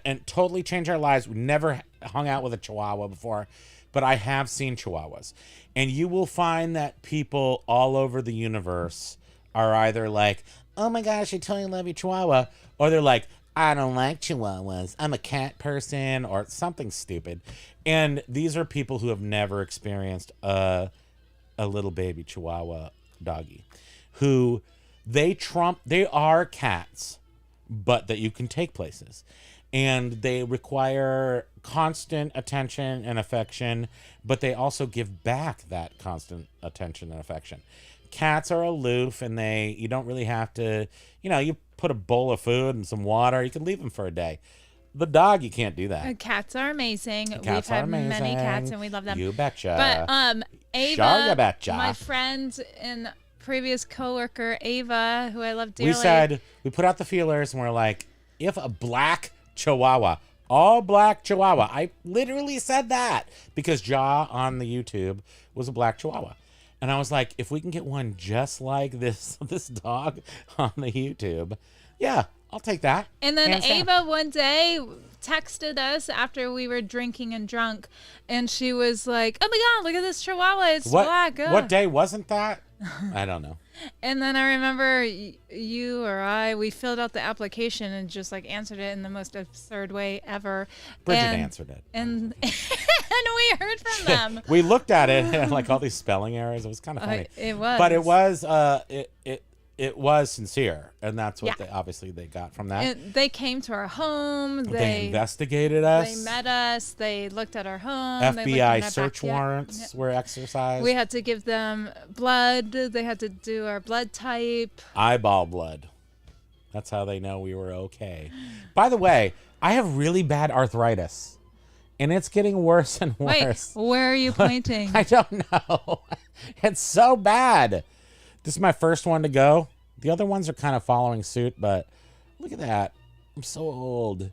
and totally change our lives. We never hung out with a Chihuahua before, but I have seen Chihuahuas. And you will find that people all over the universe are either like, oh my gosh, I totally love your Chihuahua, or they're like, I don't like Chihuahuas, I'm a cat person, or something stupid. And these are people who have never experienced a little baby Chihuahua doggy, who they are cats, but that you can take places. And they require constant attention and affection, but they also give back that constant attention and affection. Cats are aloof, and you don't really have to, you put a bowl of food and some water, you can leave them for a day. The dog, you can't do that. Cats are amazing. Cats We've are had many amazing. cats, and we love them. You betcha. But Ava, Sure you betcha. my friend and previous coworker, Ava, who I love dearly. We put out the feelers, and we're like, if a black Chihuahua, all black Chihuahua, I literally said that because Ja on the YouTube was a black Chihuahua. And I was like, if we can get one just like this dog on the YouTube, yeah, I'll take that. And then Hands down. Ava one day texted us after we were drinking and drunk, and she was like, "Oh my God, look at this Chihuahua! It's black." What day wasn't that? I don't know. And then I remember you or we filled out the application and just like answered it in the most absurd way ever. Bridget and, answered it. And and we heard from them. We looked at it and like all these spelling errors. It was kind of funny. It was. But it was sincere, and that's what they got from that. They came to our home. They investigated us. They met us. They looked at our home. FBI search warrants were exercised. We had to give them blood. They had to do our blood type. Eyeball blood. That's how they know we were okay. By the way, I have really bad arthritis, and it's getting worse and worse. Wait, where are you pointing? I don't know. It's so bad. This is my first one to go. The other ones are kind of following suit, but look at that. I'm so old.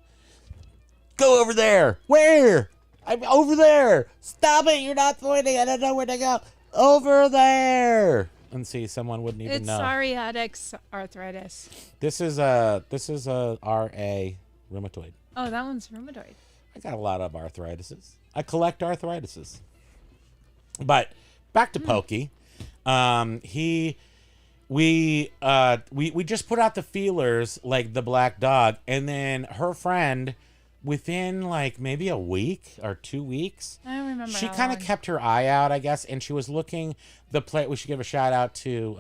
Go over there. Where? I'm over there. Stop it. You're not pointing. I don't know where to go. Over there. And see, someone wouldn't even know. It's psoriatic arthritis. This is a RA rheumatoid. Oh, that one's rheumatoid. I got a lot of arthritises. I collect arthritises. But back to Pokey. We just put out the feelers, like the black dog, and then her friend, within like maybe a week or 2 weeks, I don't remember. she kind of kept her eye out, I guess, and she was looking we should give a shout out to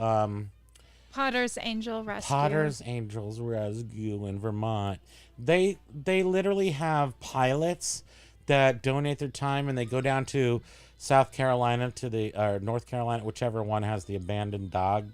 Potter's Angel Rescue. Potter's Angels Rescue in Vermont. They literally have pilots that donate their time, and they go down to South Carolina or North Carolina, whichever one has the abandoned dog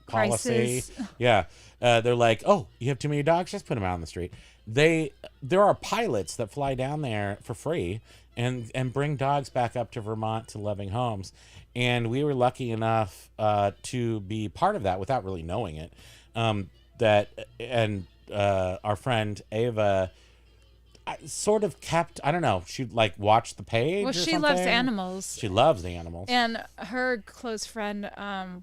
policy. Crisis. Yeah. They're like, oh, you have too many dogs? Just put them out on the street. There are pilots that fly down there for free and bring dogs back up to Vermont to loving homes. And we were lucky enough to be part of that without really knowing it. Our friend Ava sort of kept, I don't know, she'd like watch the page. Well, she loves animals. She loves the animals. And her close friend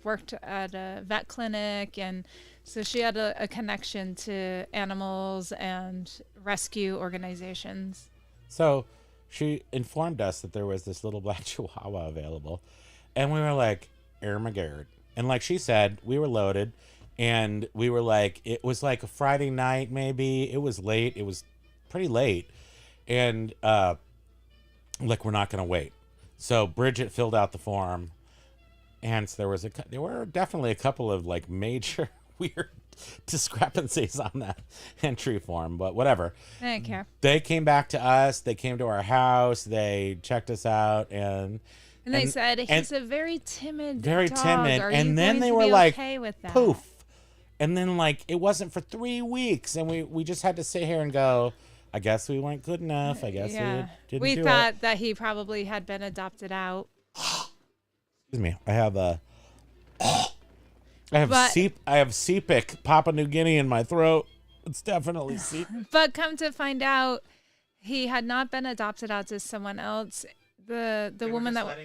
worked at a vet clinic, and so she had a connection to animals and rescue organizations. So she informed us that there was this little black Chihuahua available, and we were like, "Oh my God!" And like she said, we were loaded, and we were like, it was like a Friday night, maybe. It was late. It was pretty late, and like, we're not gonna wait. So Bridget filled out the form, and so there were definitely a couple of like major weird discrepancies on that entry form, but whatever. I don't care. They came back to us. They came to our house. They checked us out, and they said he's a very timid dog. And then they were like, poof. And then like it wasn't for 3 weeks, and we just had to sit here and go, I guess we weren't good enough. I guess we thought that he probably had been adopted out. Excuse me. I have CPIC, Papua New Guinea, in my throat. It's definitely CPIC. But come to find out, he had not been adopted out to someone else. The woman that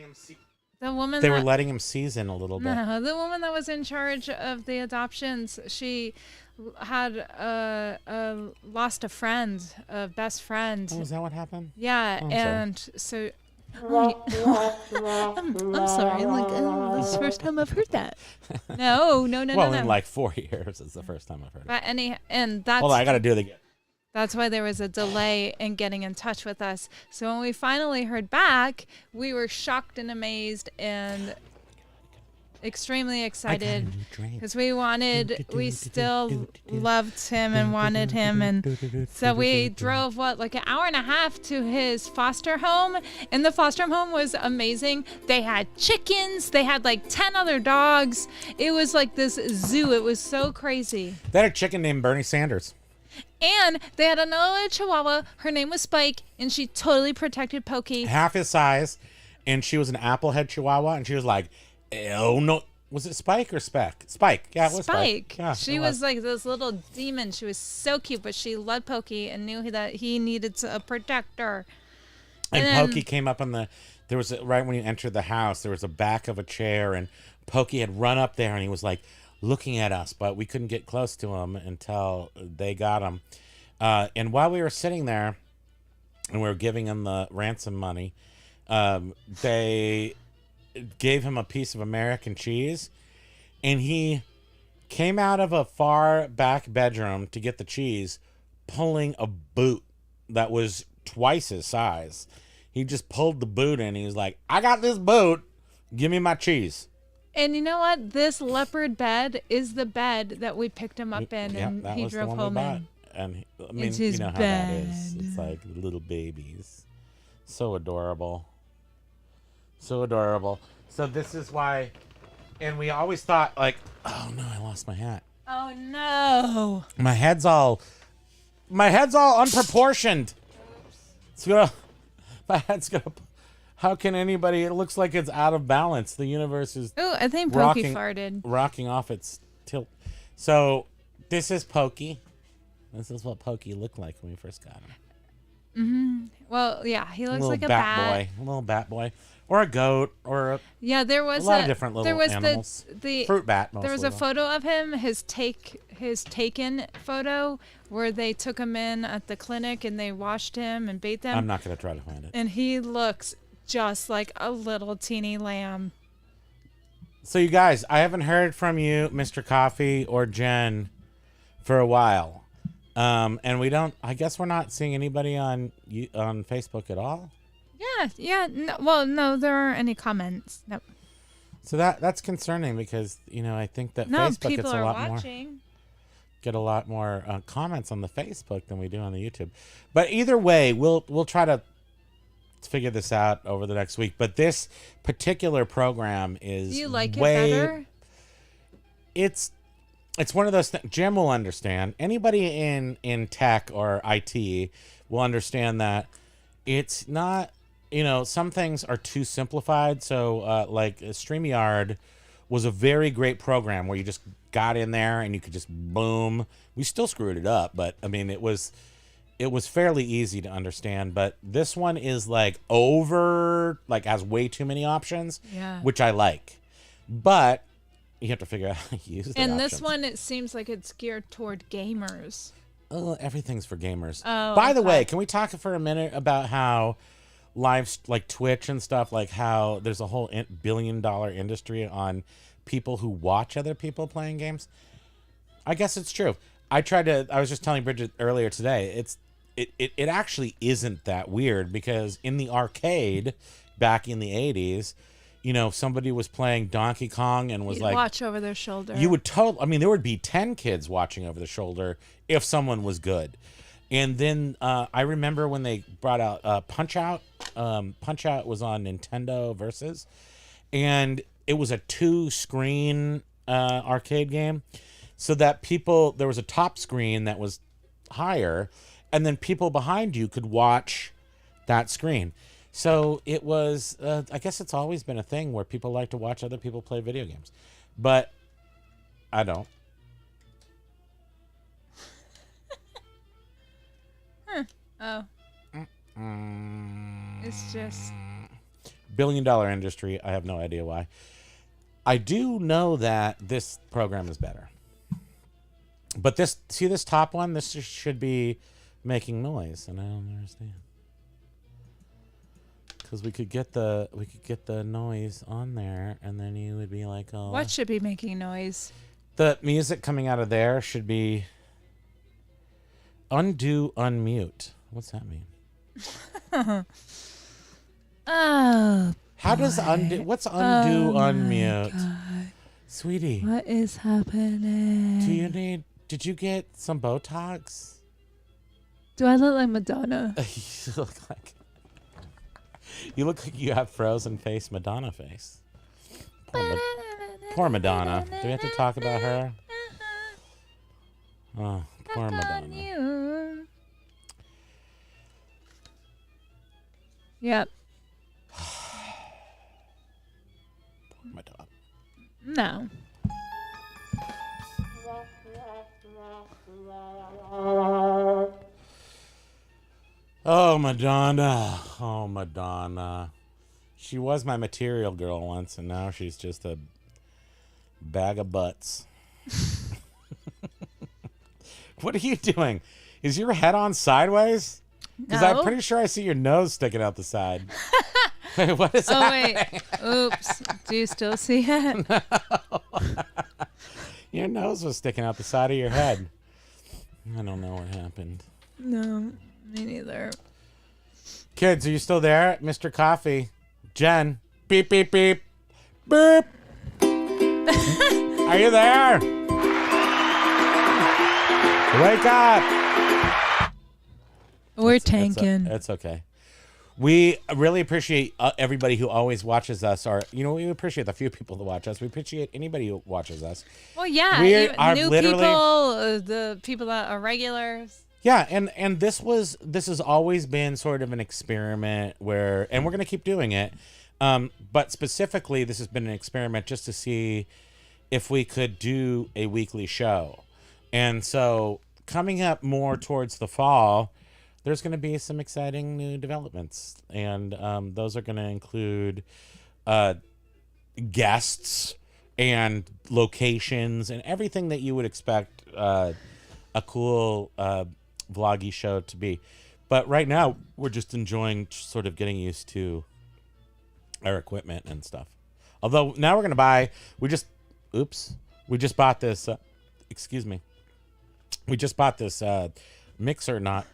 they were letting him season a little bit. No, the woman that was in charge of the adoptions, she had lost a friend, a best friend. Oh, is that what happened? Yeah, oh, and so I'm sorry. Like, this is the first time I've heard that. No. Well, in like 4 years, it's the first time I've heard it. And that's. Hold on, I gotta do it again. That's why there was a delay in getting in touch with us. So when we finally heard back, we were shocked and amazed and extremely excited because we still loved him and wanted him. And so we drove like an hour and a half to his foster home, and the foster home was amazing. They had chickens. They had like 10 other dogs. It was like this zoo. It was so crazy. They had a chicken named Bernie Sanders. And they had another Chihuahua. Her name was Spike, and she totally protected Pokey. Half his size, and she was an applehead Chihuahua, and she was like, oh no. Was it Spike or Speck? Spike. Yeah, it was Spike. Yeah, she was like this little demon. She was so cute, but she loved Pokey and knew that he needed a protector. And Pokey came up on the there was right when you entered the house, there was a back of a chair, and Pokey had run up there, and he was like looking at us, but we couldn't get close to him until they got him. And while we were sitting there, and we were giving him the ransom money, they gave him a piece of American cheese, and he came out of a far back bedroom to get the cheese, pulling a boot that was twice his size. He just pulled the boot in. He was like, I got this boot. Give me my cheese. And you know what? This leopard bed is the bed that we picked him up in, Yeah, and that he was the drove one we home bought. in. And I mean, It's his you know how that is. bed. It's like little babies. So adorable. So adorable. So this is why, and we always thought like, oh no, I lost my hat. Oh no! My head's all unproportioned. It's gonna, my head's gonna. How can anybody? It looks like it's out of balance. The universe is Oh, I think Pokey farted. rocking off its tilt. So this is Pokey. This is what Pokey looked like when we first got him. Well, yeah, he looks Little like a bat bat. boy, a little bat boy, or a goat, or a There was a lot of different little there was animals. The Fruit bat. Mostly, there was a though. photo of him, his taken photo, where they took him in at the clinic and they washed him and bathed him. I'm not gonna try to find it. And he looks just like a little teeny lamb. So you guys, I haven't heard from you, Mr. Coffee or Jen, for a while. And we don't. I guess we're not seeing anybody on Facebook at all. Yeah. No, there aren't any comments. No. So that's concerning because I think that Facebook people gets a are lot watching. get a lot more comments on the Facebook than we do on the YouTube. But either way, we'll try to figure this out over the next week. But this particular program is Do you like it better? It's one of those things. Jim will understand. Anybody in tech or IT will understand that it's not, some things are too simplified. So like StreamYard was a very great program where you just got in there and you could just boom. We still screwed it up, but I mean, it was fairly easy to understand. But this one is like has way too many options, which I like. But you have to figure out how to use it. And this one, it seems like it's geared toward gamers. Oh, everything's for gamers. Oh, By the way, can we talk for a minute about how like Twitch and stuff, like how there's a whole billion-dollar industry on people who watch other people playing games? I guess it's true. I was just telling Bridget earlier today, it actually isn't that weird because in the arcade back in the 80s, somebody was playing Donkey Kong and was You'd like, watch over their shoulder. you would there would be 10 kids watching over the shoulder if someone was good. And then I remember when they brought out Punch Out. Punch Out was on Nintendo Versus, and it was a 2-screen arcade game, so that there was a top screen that was higher, and then people behind you could watch that screen. So it was, I guess it's always been a thing where people like to watch other people play video games. But I don't. Oh. It's just billion-dollar industry. I have no idea why. I do know that this program is better. But this top one, this should be making noise, and I don't understand. Because we could get the noise on there, and then you would be like, oh. What should be making noise? The music coming out of there should be undo, unmute. What's that mean? Oh. How does undo? What's undo, unmute? God. Sweetie. What is happening? Did you get some Botox? Do I look like Madonna? You look like you have frozen face Madonna face. Poor Madonna. Do we have to talk about her? Oh, poor Madonna. Yep. Poor Madonna. No. Oh, Madonna. Oh, Madonna. She was my material girl once, and now she's just a bag of butts. What are you doing? Is your head on sideways? Because No. I'm pretty sure I see your nose sticking out the side. Wait, what is that? wait. Oops. Do you still see it? Your nose was sticking out the side of your head. I don't know what happened. No, me neither. Kids, are you still there? Mr. Coffee. Jen. Beep, beep, beep. Beep. Are you there? Wake up. We're tanking. It's okay. We really appreciate everybody who always watches us. Or, we appreciate the few people that watch us. We appreciate anybody who watches us. Well, yeah. We are new literally people, the people that are regulars. Yeah, and this has always been sort of an experiment and we're gonna keep doing it. But specifically, this has been an experiment just to see if we could do a weekly show. And so coming up more towards the fall, there's going to be some exciting new developments. And those are going to include guests and locations and everything that you would expect a cool vloggy show to be. But right now, we're just enjoying sort of getting used to our equipment and stuff. Although now we're going to buy, we just bought this, excuse me. We just bought this mixer not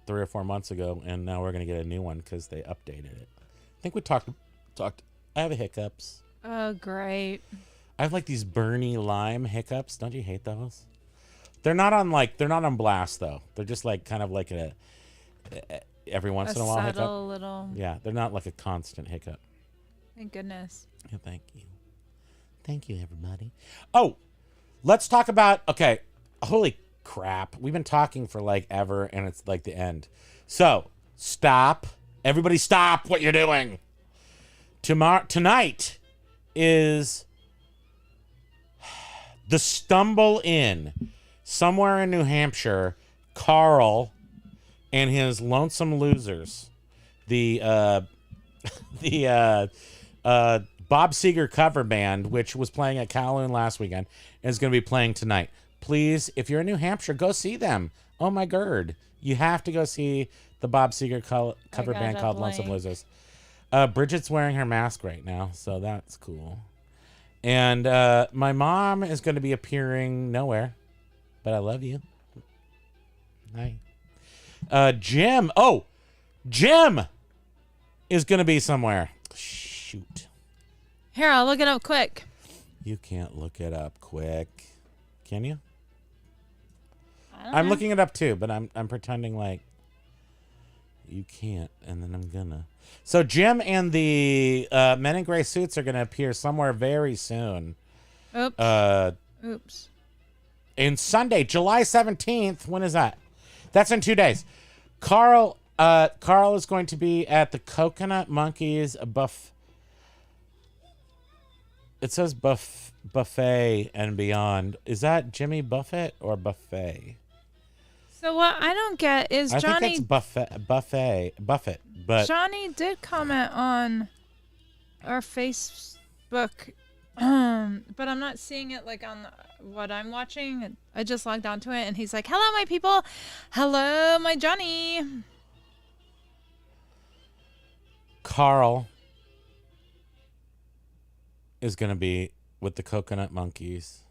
3 or 4 months ago, and now we're going to get a new one because they updated it. I think we talked, I have hiccups. Oh, great. I have like these Bernie Lime hiccups. Don't you hate those? They're not on blast though. They're just like kind of like every once in a while subtle hiccup. Little. Yeah, they're not like a constant hiccup. Thank goodness. Yeah, thank you. Thank you, everybody. Oh, let's talk about, okay, holy crap. We've been talking for like ever, and it's like the end. So, stop. Everybody stop what you're doing. Tonight is the Stumble Inn. Somewhere in New Hampshire, Carl and his Lonesome Losers, the Bob Seger cover band, which was playing at Kowloon last weekend, is going to be playing tonight. Please, if you're in New Hampshire, go see them. Oh my God. You have to go see the Bob Seger cover band called Lonesome Losers. Bridget's wearing her mask right now, so that's cool. And my mom is going to be appearing nowhere, but I love you. Hi. Jim. Oh, Jim is going to be somewhere. Shoot. Here, I'll look it up quick. You can't look it up quick. Can you? I'm looking it up too, but I'm pretending like you can't, and then I'm gonna. So Jim and the Men in Gray Suits are gonna appear somewhere very soon. Oops. Oops. In Sunday, July 17th. When is that? That's in 2 days. Carl is going to be at the Coconut Monkeys It says buffet and beyond. Is that Jimmy Buffett or buffet? So what I don't get is I Johnny. think it's Buffett. But Johnny did comment on our Facebook, but I'm not seeing it like on what I'm watching. I just logged onto it, and he's like, "Hello, my people. Hello, my Johnny." Carl is going to be with the Coconut Monkeys.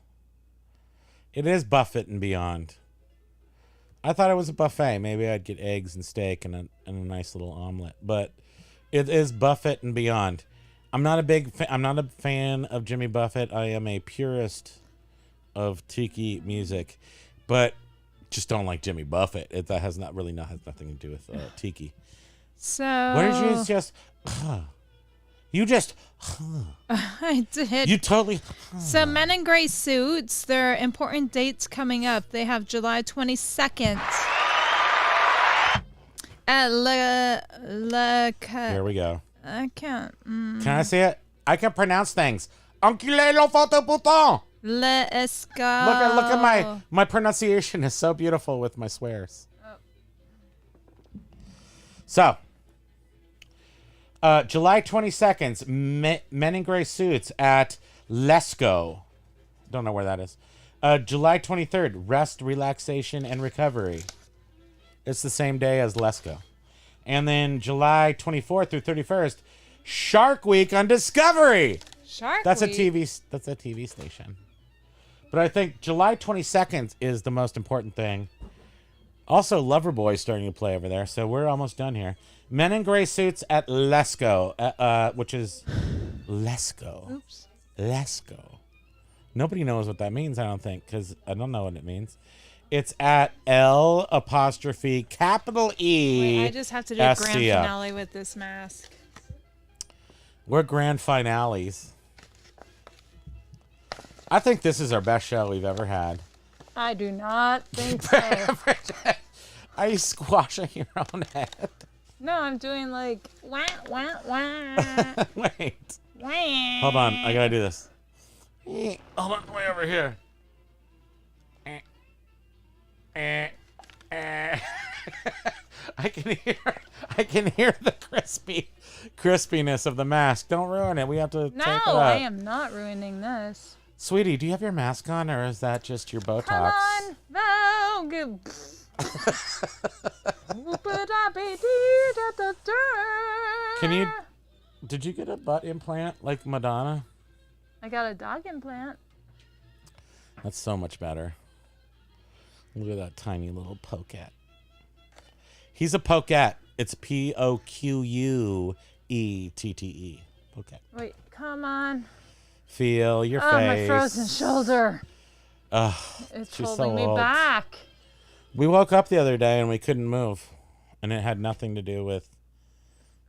It is Buffett and beyond. I thought it was a buffet. Maybe I'd get eggs and steak and a nice little omelet. But it is Buffett and beyond. I'm not a fan of Jimmy Buffett. I am a purist of tiki music, but just don't like Jimmy Buffett. That has nothing to do with tiki. So What did you just? You just. I did. You totally. So Men in Gray Suits, there are important dates coming up. They have July 22nd at Here we go. I can't. Can I say it? I can pronounce things. Enculé le photo bouton. Let's go. Look at my pronunciation is so beautiful with my swears. Oh. So, July 22nd, Men in Gray Suits at Lesko. Don't know where that is. July 23rd, Rest, Relaxation, and Recovery. It's the same day as Lesko. And then July 24th through 31st, Shark Week on Discovery. That's Week? That's a TV station. But I think July 22nd is the most important thing. Also, Loverboy's starting to play over there, so we're almost done here. Men in Gray Suits at Lesko, which is Lesko. Oops. Lesko. Nobody knows what that means, I don't think, because I don't know what it means. It's at L''E. Wait, I just have to do a grand STO. finale with this mask. We're grand finales. I think this is our best show we've ever had. I do not think so. Are you squashing your own head? No, I'm doing like wah wah wah. Wait. Wah. Hold on. I gotta do this. Hold on. Way over here. I can hear the crispiness of the mask. Don't ruin it. We have to No, tape it up. I am not ruining this. Sweetie, do you have your mask on, or is that just your Botox? Come on, Vogue. Can you? Did you get a butt implant like Madonna? I got a dog implant. That's so much better. Look at that tiny little poket. He's a poket. It's Poquette. Poket. Wait, come on. Feel your face. Oh, my frozen shoulder. Ugh, It's she's holding so me old. back. We woke up the other day and we couldn't move. And it had nothing to do with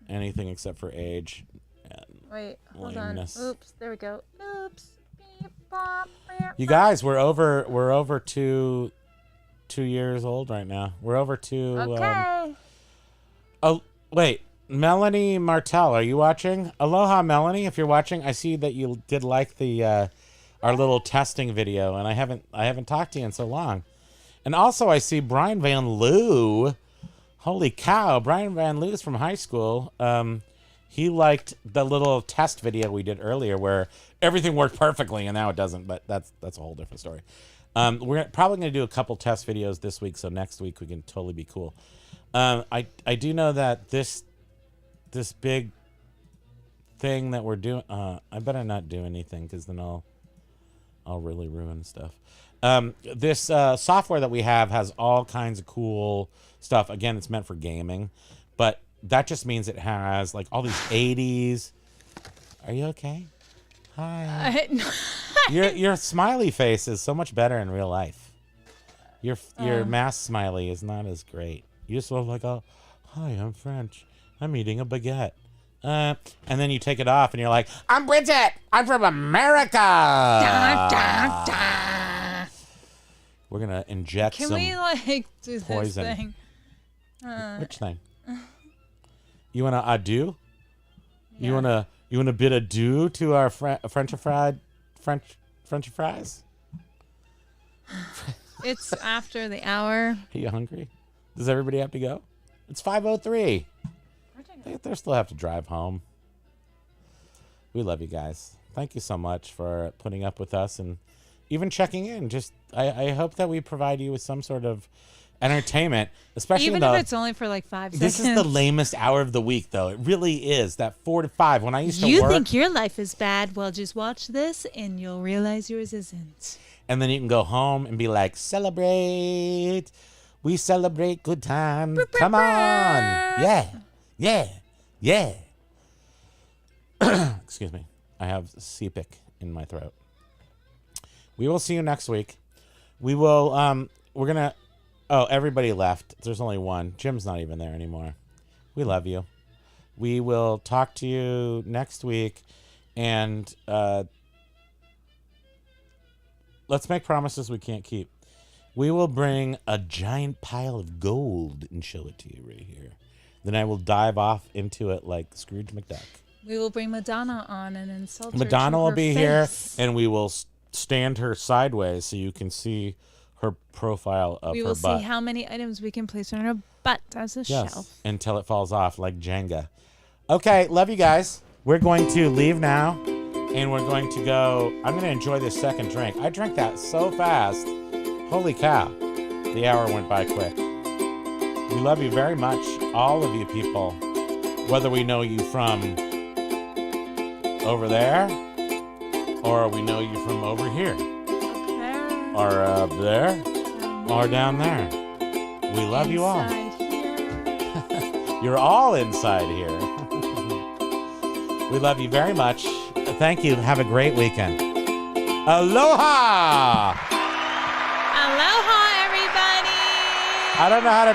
anything except for age. And Wait, hold lameness. on. Oops, there we go. Oops. Beep, bop, beep, You bop. guys, we're over 2 years old right now. We're over two. Okay. Oh, wait. Melanie Martell, are you watching? Aloha, Melanie. If you're watching, I see that you did like the our little testing video, and I haven't talked to you in so long. And also, I see Brian Van Loo. Holy cow, Brian Van Loo's from high school. He liked the little test video we did earlier, where everything worked perfectly, and now it doesn't. But that's a whole different story. We're probably going to do a couple test videos this week, so next week we can totally be cool. I do know that this big thing that we're doing, I better not do anything, because then I'll really ruin stuff. This software that we have has all kinds of cool stuff. Again, it's meant for gaming, but that just means it has like all these 80s. Are you okay? Hi. Your smiley face is so much better in real life. Your mask smiley is not as great. You just look like a, hi, I'm French. I'm eating a baguette. And then you take it off and you're like, I'm Bridget. I'm from America. Da, da, da. We're going to inject Can some we like do poison. this thing? Which thing? You want to adieu? Yeah. You want to bid adieu to our French fries? It's after the hour. Are you hungry? Does everybody have to go? It's 5:03. They still have to drive home. We love you guys. Thank you so much for putting up with us and even checking in. Just I hope that we provide you with some sort of entertainment, especially Even if it's only for like 5 seconds. This is the lamest hour of the week, though. It really is. That 4 to 5. When I used to You work, think your life is bad? Well, just watch this and you'll realize yours isn't. and then you can go home and be like, celebrate. We celebrate good times. Come on. Yeah. Excuse me. I have CPIC in my throat. We will see you next week. We will, we're going to, oh, everybody left. There's only one. Jim's not even there anymore. We love you. We will talk to you next week. And let's make promises we can't keep. We will bring a giant pile of gold and show it to you right here. Then I will dive off into it like Scrooge McDuck. We will bring Madonna on and insult her. Madonna to will her be face. here, and we will stand her sideways so you can see her profile of We her will butt. see how many items we can place on her butt as a shelf. Until it falls off like Jenga. Okay, love you guys. We're going to leave now, and we're going to go. I'm going to enjoy this second drink. I drank that so fast. Holy cow. The hour went by quick. We love you very much, all of you people, whether we know you from over there, or we know you from over here, or up there, or down there. We love you all. You're all inside here. We love you very much. Thank you. Have a great weekend. Aloha! Aloha, everybody! I don't know how to